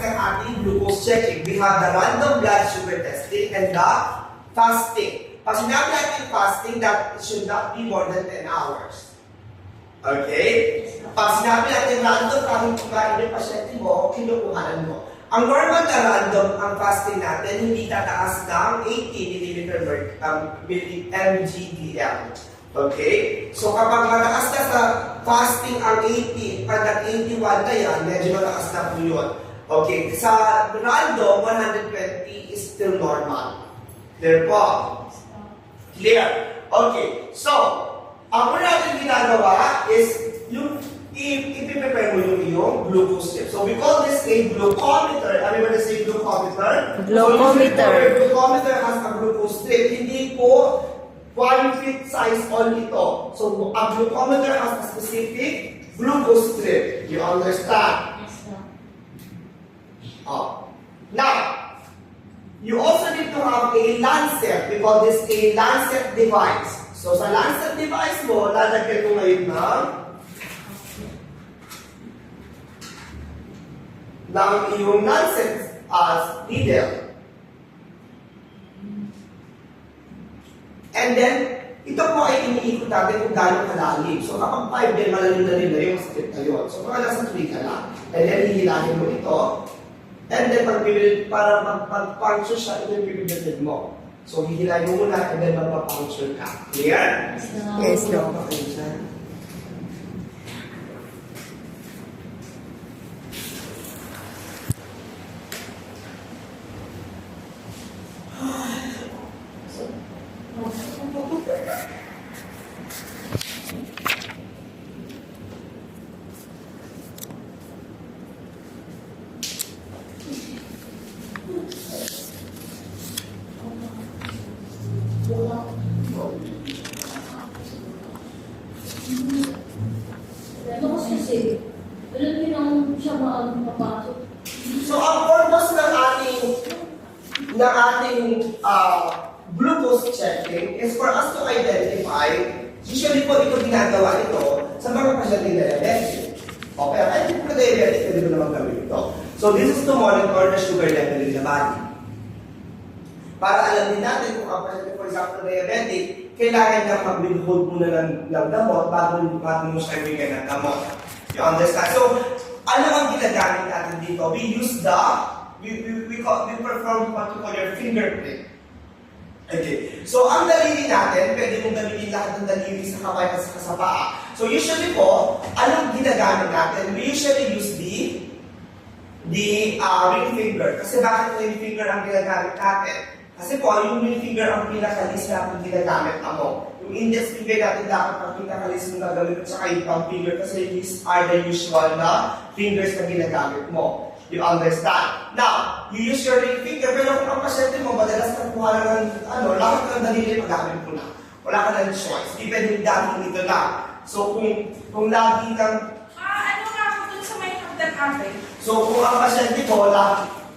ng ating glucose checking. We have the random blood sugar testing and the fasting. Pag sinabi natin fasting, that it should not be more than 10 hours. Okay? Pag sinabi natin random, kahit kumain yung pasyente mo, kinukuhanan mo. Ang normal na random, ang fasting natin, hindi tataas ng 80 mg/ml. Okay? So kapag mataas na sa fasting ang 80, pag 81 na yan, medyo mataas na po yun. Okay? Sa random, 120 is still normal. Clear po? Clear? Okay. So, ang una natin ginagawa is yung i-prepare mo yung iyong glucose strip. So we call this a glucometer. Everybody say glucometer. Glucometer. So glucometer has a glucose strip. Hindi po 1 feet size all ito. So a glucometer has a specific glucose strip. You understand? Yes, sir. Oh. Now, you also need to have a lancet. We call this a lancet device. So sa lancet device mo, lalagyan mo ngayon ng iyong lancet as needle. And then, ito po ay iniikot natin kung gaano kalalim. So kapag 5 din, malalim na rin na yung sakit na yun. So mga nasa 3 ka lang. And then, hihilahin mo ito. And then, para mag-puncture siya, ito yung pipipitin mo. So, hihilahin mo muna, and then magpa-puncture ka. Clear? Yes, no. Ano kasi, alam niyo nang siya papasok. So, ang purpose ng ating glucose checking is for us to identify, usually po ito ginagawa ito sa mga pasyente diabetic. Okay, kahit hindi po diabetic, pwede ko naman gawin ito. So, this is to monitor the sugar level in the body. Para alam din natin kung ang pasyente, for example, diabetic, kailangan niya mag-withhold muna ng damot bago mo siya bigyan ng damot. You understand? So, ano ang ginagamit natin dito? We use we perform what we call your fingerprint. Okay. So, ang daliri natin, pwede mong gamitin lahat ng daliri sa kamay at sa paa. So, usually po, anong ginagamit natin? We usually use the ring finger. Kasi bakit ring finger ang ginagamit natin? Kasi po, yung ring finger ang pinakalis natin ginagamit mo. Yung index finger natin dapat ang pinakalis mong gagawin at saka yung thumb finger kasi these are the usual na fingers na ginagamit mo. You understand? Now, you use your ring finger, pero kung ang pasyente mo, madalas nakuha na ng lahat ng daliri magamit mo na. Wala ka ng choice. Depende dahil ito na. So, kung lagi kang... ano nga ako dun sa may hagdan ate? So, kung ang pasyente mo,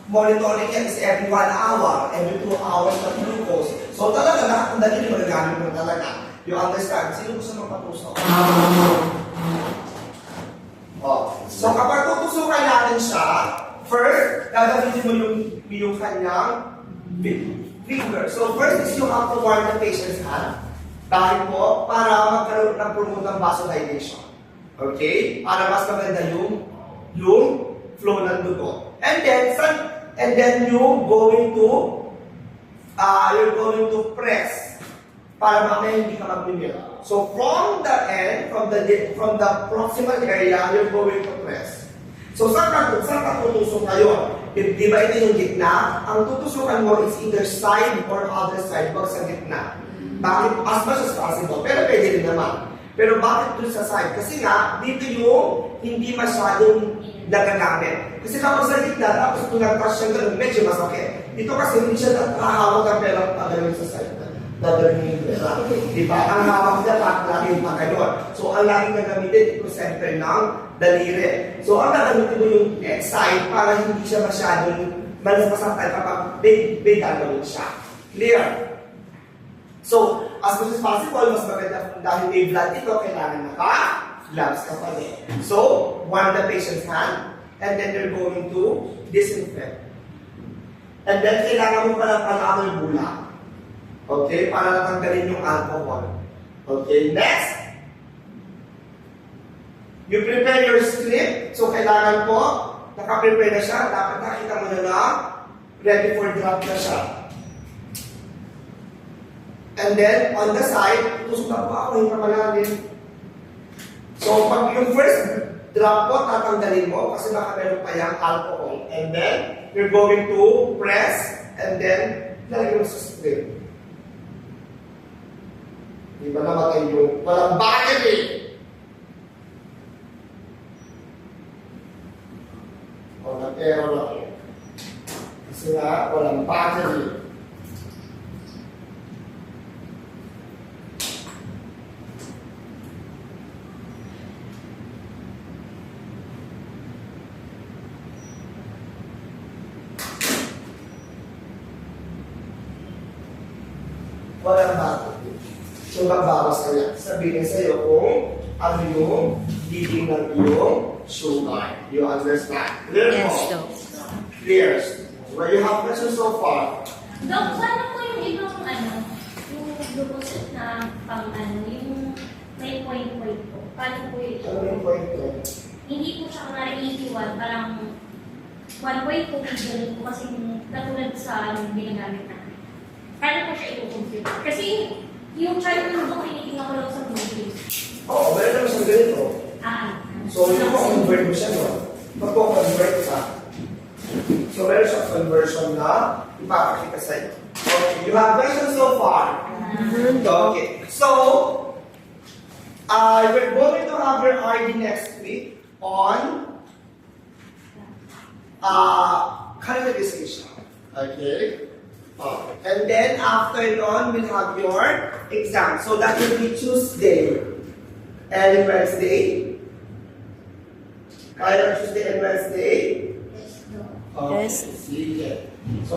monitoring yan is every 1 hour, every 2 hours na glucose. So, talaga, lahat ng daliri magagamit mo talaga. You understand? Sino gusto magpatusok? So, kapag tutusukan natin siya, first, gagamitin mo yung kanyang finger. So, first is you have to warm the patient's hand. Bakit po? Para magkaroon ng promote ng vasodilation. Okay? Para mas maganda yung flow ng dugo. And then you're going to press para mamaya hindi ka mag-mimil. So from the end, from the proximal area, you're going to press. So saan ka tutusok ngayon? Di ba ito yung gitna? Ang tutusukan mo is either side or other side, wag sa gitna. Bakit? As much as possible. Pero pwede rin naman. Pero bakit dun sa side? Kasi nga, dito yung hindi masyadong nagagamit. Kasi kapag sa gitna, tapos kung nag-touch siya ganun, medyo masakit. Dito kasi hindi siya nakahawag ang pera pagawin sa side. Dadalhin yung pera. Diba? Ang hawak niya, laging pagawin. So, ang laging gagamitin, ito center ng daliri. So, ang gagamitin mo yung next side para hindi siya masyadong masaktan kapag big gagawin siya. Clear? So, as much as possible, mas maganda dahil may blood ito, kailangan naka-gloves ka pa rin. So, warm the patient's hand. and then you're going to disinfect. And then, kailangan mo pala panamoy bulak. Okay? Para natanggalin yung alcohol. Okay? Next! You prepare your script. So, kailangan po, naka-prepare na siya. Dapat nakita mo na ready for drop na siya. And then, on the side, tusok na po ako, hinga pa natin. So, pag yung first drop po, tatanggalin mo kasi baka meron pa yung alcohol. And then, you're going to press and then, lalagyan mo sa script. Di ba namatay yung walang battery? O, nag-error ako. Kasi nga, walang battery. Walang battery. So, magbawas ka yan. Sabihin sa'yo kung ano yung leading ng iyong sugar. You understand? Clear mo? Yes, Doc. Clear. Well, you have questions so far? Dok, paano po yung ibang yung glucose na pang yung may point-point po? Paano po yun? Ano yung point ko? Hindi po siya kunwari 81, parang 1.2 kg po kasi katulad sa ginagamit natin. Paano po siya i-compute? Kasi yung chart ng Dok, tinitingnan ko lang sa movie. Oo, meron naman siyang ganito. So, yung convert mo siya, no? Magpo-convert ka. So, meron siyang conversion na ipapakita sa'yo. Okay, you have questions so far? Okay. So, we're going to have your RD next week on calendarization. Okay? And then, after on, we'll have your exam. So, that will be Tuesday and Wednesday. Kaya Tuesday and Wednesday? Yes, Dok. Okay, Yes. sige. So,